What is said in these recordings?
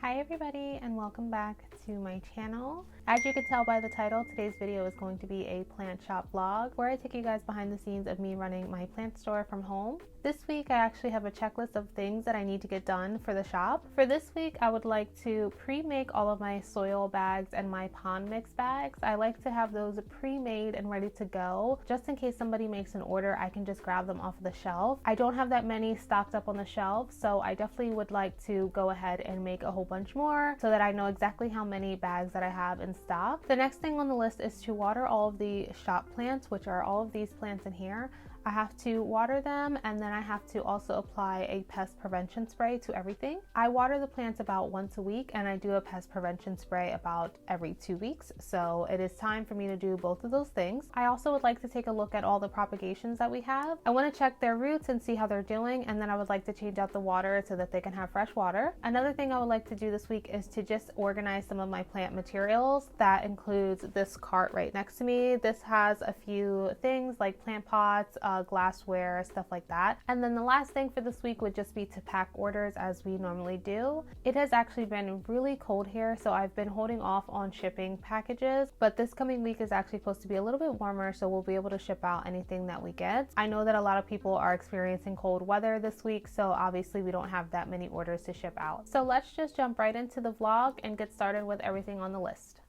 Hi everybody and welcome back to my channel. As you can tell by the title, today's video is going to be a plant shop vlog where I take you guys behind the scenes of me running my plant store from home. This week I actually have a checklist of things that I need to get done for the shop. For this week I would like to pre-make all of my soil bags and my pond mix bags. I like to have those pre-made and ready to go just in case somebody makes an order. I can just grab them off the shelf. I don't have that many stocked up on the shelf, so I definitely would like to go ahead and make a whole bunch more so that I know exactly how many bags that I have in stock. The next thing on the list is to water all of the shop plants, which are all of these plants in here. I have to water them, and then I have to also apply a pest prevention spray to everything. I water the plants about once a week, and I do a pest prevention spray about every 2 weeks. So it is time for me to do both of those things. I also would like to take a look at all the propagations that we have. I want to check their roots and see how they're doing, and then I would like to change out the water so that they can have fresh water. Another thing I would like to do this week is to just organize some of my plant materials. That includes this cart right next to me. This has a few things like plant pots, glassware, stuff like that. And then the last thing for this week would just be to pack orders as we normally do. It has actually been really cold here, so I've been holding off on shipping packages, but this coming week is actually supposed to be a little bit warmer, so we'll be able to ship out anything that we get. I know that a lot of people are experiencing cold weather this week, so obviously we don't have that many orders to ship out. So let's just jump right into the vlog and get started with everything on the list.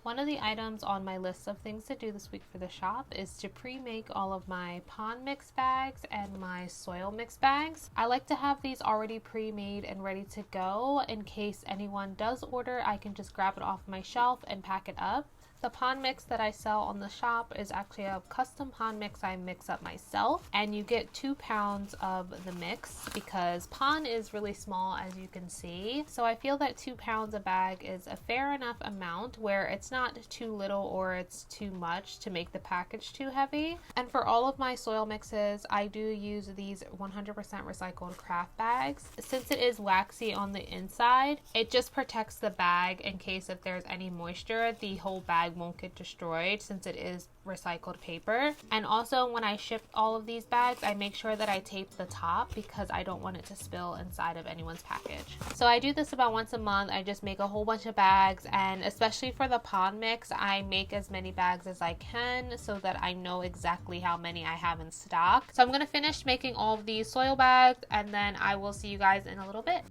One of the items on my list of things to do this week for the shop is to pre-make all of my pond mix bags and my soil mix bags. I like to have these already pre-made and ready to go. In case anyone does order, I can just grab it off my shelf and pack it up. The pond mix that I sell on the shop is actually a custom pond mix I mix up myself, and you get 2 pounds of the mix because pond is really small, as you can see. So I feel that 2 pounds a bag is a fair enough amount where it's not too little or it's too much to make the package too heavy. And for all of my soil mixes, I do use these 100% recycled craft bags. Since it is waxy on the inside, it just protects the bag in case if there's any moisture, the whole bag won't get destroyed since it is recycled paper. And also when I ship all of these bags, I make sure that I tape the top because I don't want it to spill inside of anyone's package. So I do this about once a month. I just make a whole bunch of bags, and especially for the pond mix, I make as many bags as I can so that I know exactly how many I have in stock. So I'm going to finish making all of these soil bags, and then I will see you guys in a little bit.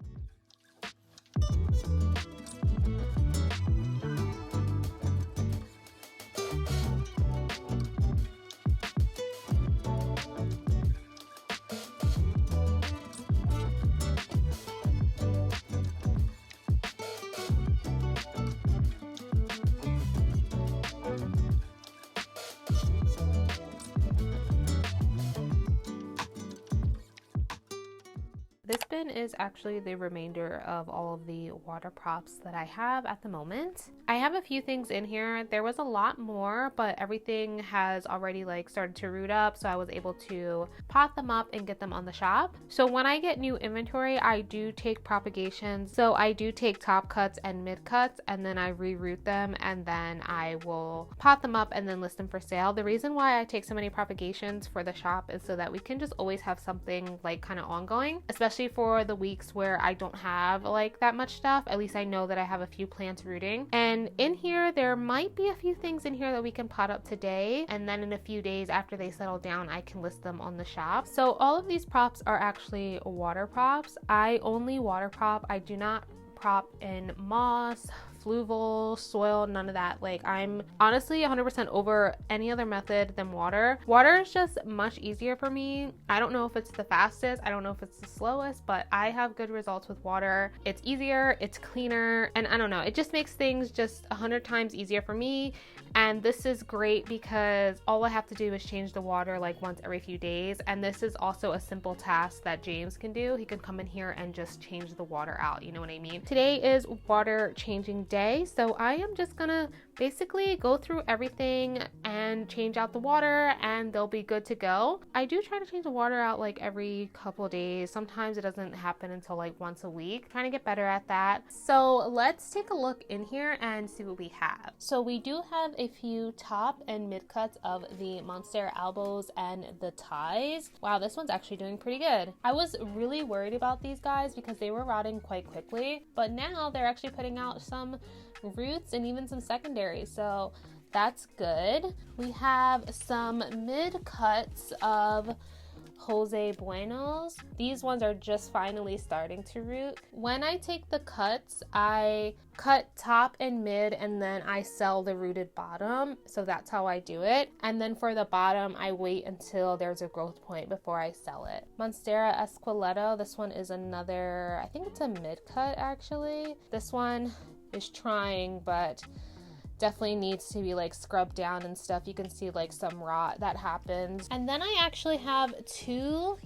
This bin is actually the remainder of all of the water props that I have at the moment. I have a few things in here. There was a lot more, but everything has already started to root up, so I was able to pot them up and get them on the shop. So when I get new inventory, I do take propagations. So I do take top cuts and mid cuts, and then I reroot them, and then I will pot them up and then list them for sale. The reason why I take so many propagations for the shop is so that we can just always have something kind of ongoing, especially for the weeks where I don't have that much stuff. At least I know that I have a few plants rooting. And in here there might be a few things in here that we can pot up today, and then in a few days after they settle down I can list them on the shop. So all of these props are actually water props. I only water prop. I do not prop in moss, fluval, soil, none of that. Like, I'm honestly 100% over any other method than water. Water is just much easier for me. I don't know if it's the fastest, I don't know if it's the slowest, but I have good results with water. It's easier, it's cleaner, and I don't know, it just makes things just 100 times easier for me. And this is great because all I have to do is change the water like once every few days. And this is also a simple task that James can do. He can come in here and just change the water out, you know what I mean? Today is water changing day, so I am just gonna basically go through everything and change out the water and they'll be good to go. I do try to change the water out like every couple of days. Sometimes it doesn't happen until like once a week. Trying to get better at that. So let's take a look in here and see what we have. So we do have a few top and mid cuts of the Monstera albos and the ties. Wow, this one's actually doing pretty good. I was really worried about these guys because they were rotting quite quickly, but now they're actually putting out some roots and even some secondaries, so that's good. We have some mid cuts of Jose Buenos. These ones are just finally starting to root. When I take the cuts, I cut top and mid and then I sell the rooted bottom. So that's how I do it. And then for the bottom, I wait until there's a growth point before I sell it. Monstera Esqueleto, this one is another, I think it's a mid cut actually. This one is trying, but definitely needs to be like scrubbed down and stuff. You can see like some rot that happens. And then I actually have two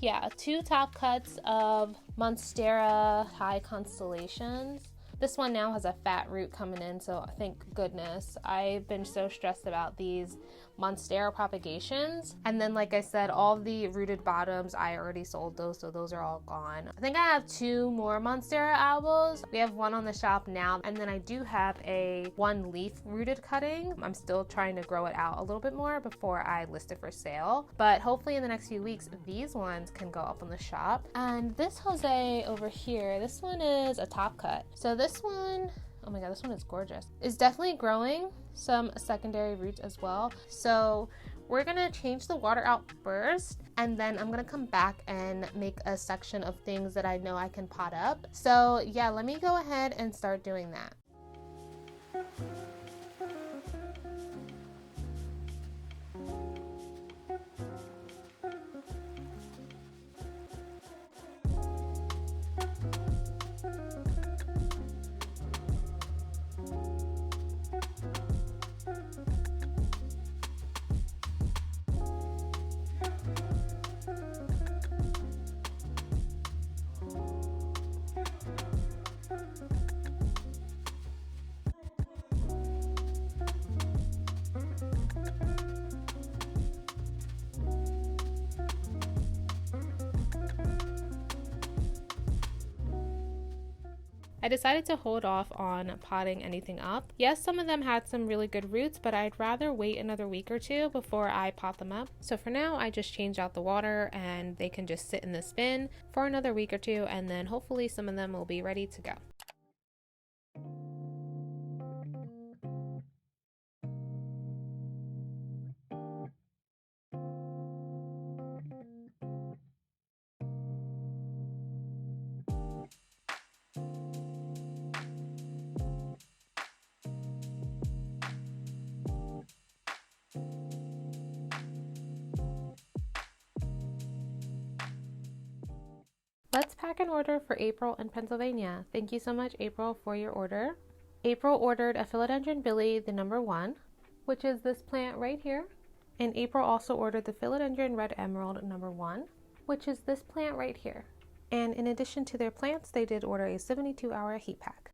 top cuts of Monstera High Constellations. This one now has a fat root coming in, so thank goodness. I've been so stressed about these Monstera propagations. And then, like I said, all the rooted bottoms, I already sold those, so those are all gone. I think I have two more Monstera albos. We have one on the shop now, and then I do have a one leaf rooted cutting. I'm still trying to grow it out a little bit more before I list it for sale. But hopefully in the next few weeks, these ones can go up on the shop. And this Jose over here, this one is a top cut. So this one, oh my god, this one is gorgeous. It's definitely growing some secondary roots as well. So we're gonna change the water out first, and then I'm gonna come back and make a section of things that I know I can pot up. So yeah, let me go ahead and start doing that. I decided to hold off on potting anything up. Yes, some of them had some really good roots, but I'd rather wait another week or two before I pot them up. So for now, I just changed out the water and they can just sit in this bin for another week or two, and then hopefully some of them will be ready to go. Let's pack an order for April in Pennsylvania. Thank you so much, April, for your order. April ordered a philodendron Billy, the number 1, which is this plant right here. And April also ordered the philodendron red emerald number 1, which is this plant right here. And in addition to their plants, they did order a 72-hour heat pack.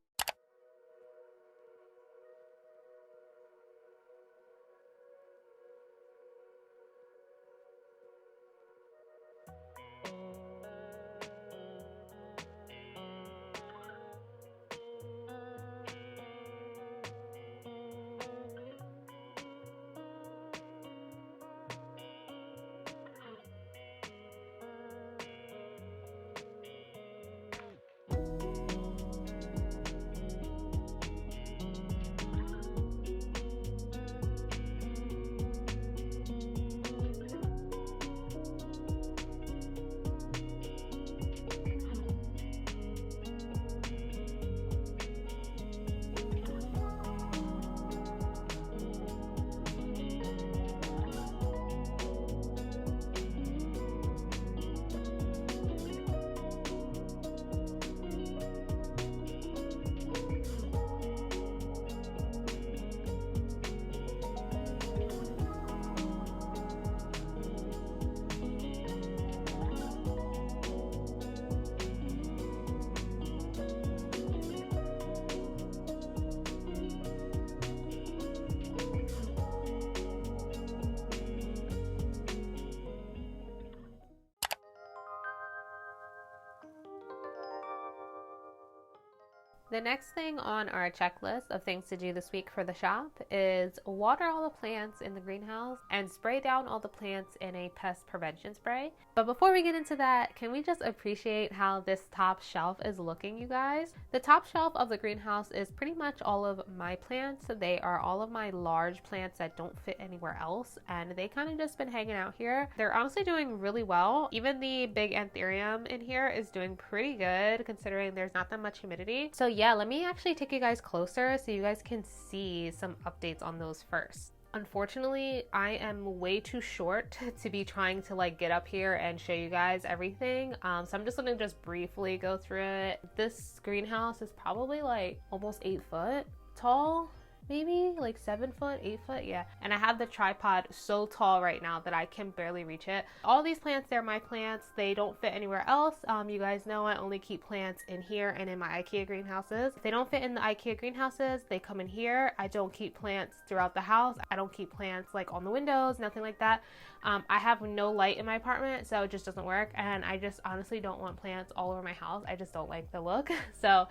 The next thing on our checklist of things to do this week for the shop is water all the plants in the greenhouse and spray down all the plants in a pest prevention spray. But before we get into that, can we just appreciate how this top shelf is looking, you guys? The top shelf of the greenhouse is pretty much all of my plants. They are all of my large plants that don't fit anywhere else, and they kind of just been hanging out here. They're honestly doing really well. Even the big anthurium in here is doing pretty good considering there's not that much humidity. So yeah, let me actually take you guys closer so you guys can see some updates on those first. Unfortunately, I am way too short to be trying to like get up here and show you guys everything. So I'm just gonna just briefly go through it. This greenhouse is probably like almost 8 foot tall. Maybe like 7 foot, 8 foot, yeah. And I have the tripod so tall right now that I can barely reach it. All these plants, they're my plants. They don't fit anywhere else. You guys know I only keep plants in here and in my Ikea greenhouses. If they don't fit in the Ikea greenhouses, they come in here. I don't keep plants throughout the house. I don't keep plants like on the windows, nothing like that. I have no light in my apartment, so it just doesn't work. And I just honestly don't want plants all over my house. I just don't like the look. So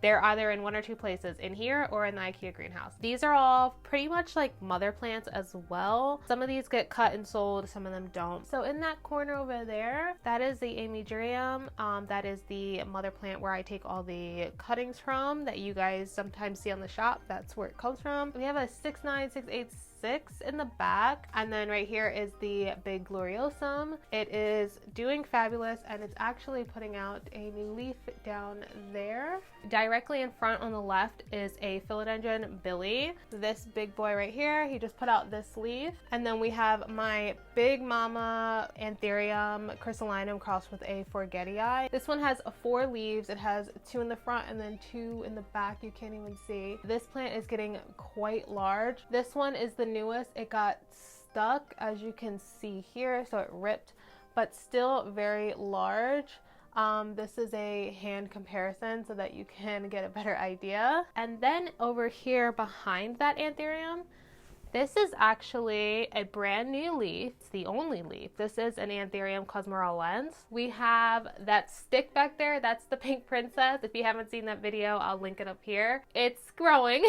they're either in 1 or 2 places, in here or in the Ikea greenhouse. These are all pretty much like mother plants as well. Some of these get cut and sold, some of them don't. So in that corner over there, that is the anthurium. That is the mother plant where I take all the cuttings from that you guys sometimes see on the shop. That's where it comes from. We have a 6'9", 6'8", 6 in the back, and then right here is the big gloriosum. It is doing fabulous, and it's actually putting out a new leaf down there. Directly in front on the left is a philodendron Billy. This big boy right here, he just put out this leaf. And then we have my big mama anthurium crystallinum crossed with a forgetii. This one has 4 leaves. It has 2 in the front and then 2 in the back. You can't even see. This plant is getting quite large. This one is the newest. It got stuck, as you can see here, so it ripped, but still very large. This is a hand comparison so that you can get a better idea. And then over here behind that anthurium, this is actually a brand new leaf. It's the only leaf. This is an Anthurium cosmoralensis. We have that stick back there. That's the pink princess. If you haven't seen that video, I'll link it up here. It's growing.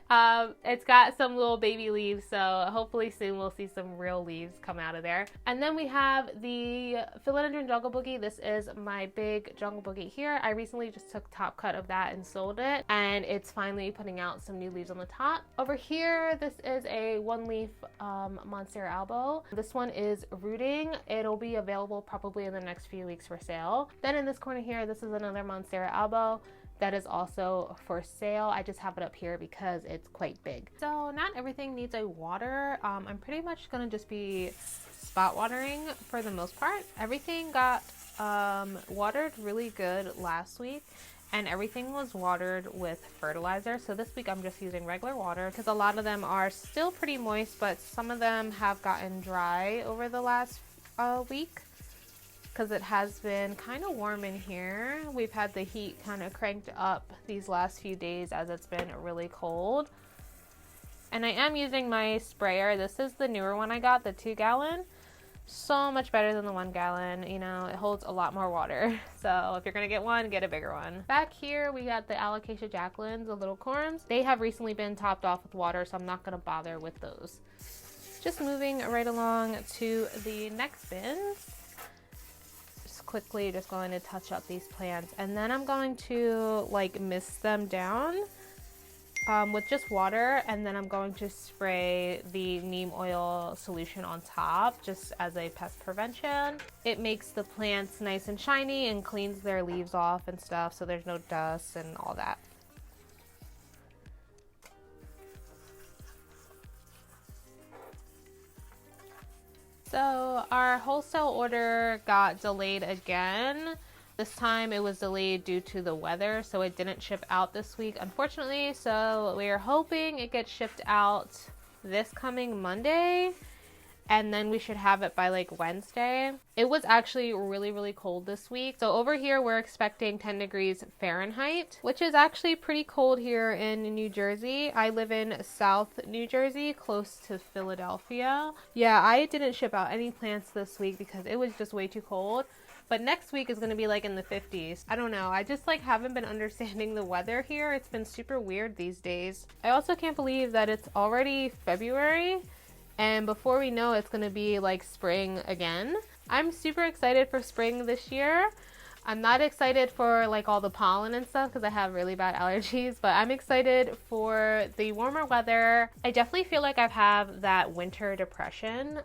It's got some little baby leaves, so hopefully soon we'll see some real leaves come out of there. And then we have the philodendron jungle boogie. This is my big jungle boogie here. I recently just took top cut of that and sold it, and it's finally putting out some new leaves on the top. Over here, this is a 1-leaf Monstera albo. This one is rooting. It'll be available probably in the next few weeks for sale. Then in this corner here, this is another Monstera albo that is also for sale. I just have it up here because it's quite big. So not everything needs a water. I'm pretty much gonna just be spot watering for the most part. Everything got watered really good last week, and everything was watered with fertilizer. So this week I'm just using regular water because a lot of them are still pretty moist, but some of them have gotten dry over the last week because it has been kind of warm in here. We've had the heat kind of cranked up these last few days as it's been really cold. And I am using my sprayer. This is the newer one I got, the 2-gallon. So much better than the 1-gallon. You know, it holds a lot more water. So if you're gonna get one, get a bigger one. Back here we got the alocasia jacquelines, the little corms. They have recently been topped off with water, so I'm not gonna bother with those. Just moving right along to the next bins. Just quickly just going to touch up these plants, and then I'm going to like mist them down with just water, and then I'm going to spray the neem oil solution on top just as a pest prevention. It makes the plants nice and shiny and cleans their leaves off and stuff, so there's no dust and all that. So our wholesale order got delayed again. This time it was delayed due to the weather, so it didn't ship out this week, unfortunately. So we are hoping it gets shipped out this coming Monday, and then we should have it by like Wednesday. It was actually really cold this week. So over here we're expecting 10 degrees Fahrenheit, which is actually pretty cold here in New Jersey. I live in South New Jersey, close to Philadelphia. Yeah, I didn't ship out any plants this week because it was just way too cold. but next week is going to be like in the 50s. I don't know. I just like haven't been understanding the weather here. It's been super weird these days. I also can't believe that it's already February, and before we know it's going to be like spring again. I'm super excited for spring this year. I'm not excited for like all the pollen and stuff because I have really bad allergies, but I'm excited for the warmer weather. I definitely feel like I have that winter depression.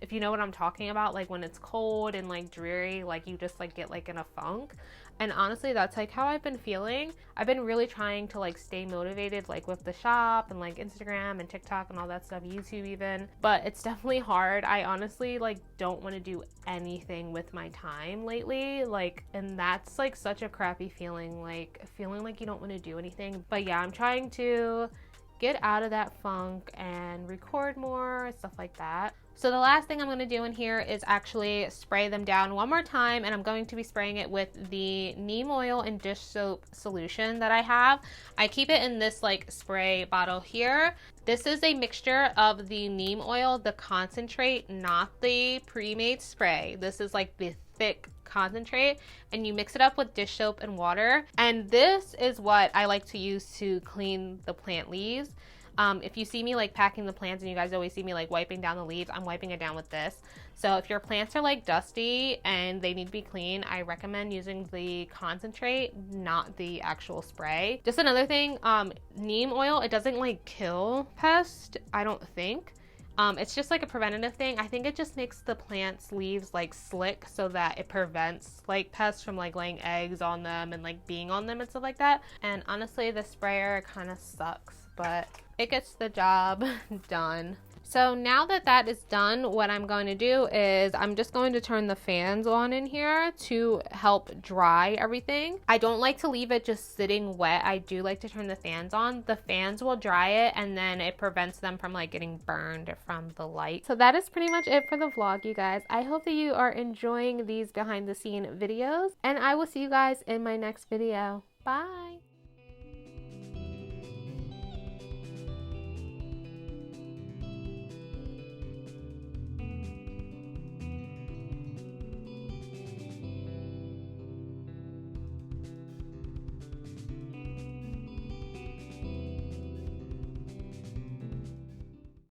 If you know what I'm talking about, like when it's cold and like dreary, like you just like get like in a funk. And honestly, that's like how I've been feeling. I've been really trying to like stay motivated, like with the shop and like Instagram and TikTok and all that stuff, YouTube even, but it's definitely hard. I honestly like don't want to do anything with my time lately, like, and that's like such a crappy feeling, like feeling like you don't want to do anything. But yeah, I'm trying to get out of that funk and record more, stuff like that. So the last thing I'm going to do in here is actually spray them down one more time, and I'm going to be spraying it with the neem oil and dish soap solution that I have. I keep it in this like spray bottle here. This is a mixture of the neem oil, the concentrate, not the pre-made spray. This is like the thick concentrate, and you mix it up with dish soap and water. And this is what I like to use to clean the plant leaves. If you see me like packing the plants and you guys always see me like wiping down the leaves, I'm wiping it down with this. So if your plants are like dusty and they need to be clean, I recommend using the concentrate, not the actual spray. Just another thing, neem oil, it doesn't like kill pests, I don't think. It's just like a preventative thing. I think it just makes the plant's leaves like slick so that it prevents like pests from like laying eggs on them and like being on them and stuff like that. And honestly, the sprayer kind of sucks, but it gets the job done. So now that that is done, what I'm going to do is I'm just going to turn the fans on in here to help dry everything. I don't like to leave it just sitting wet. I do like to turn the fans on. The fans will dry it, and then it prevents them from like getting burned from the light. So that is pretty much it for the vlog, you guys. I hope that you are enjoying these behind the scene videos, and I will see you guys in my next video. Bye.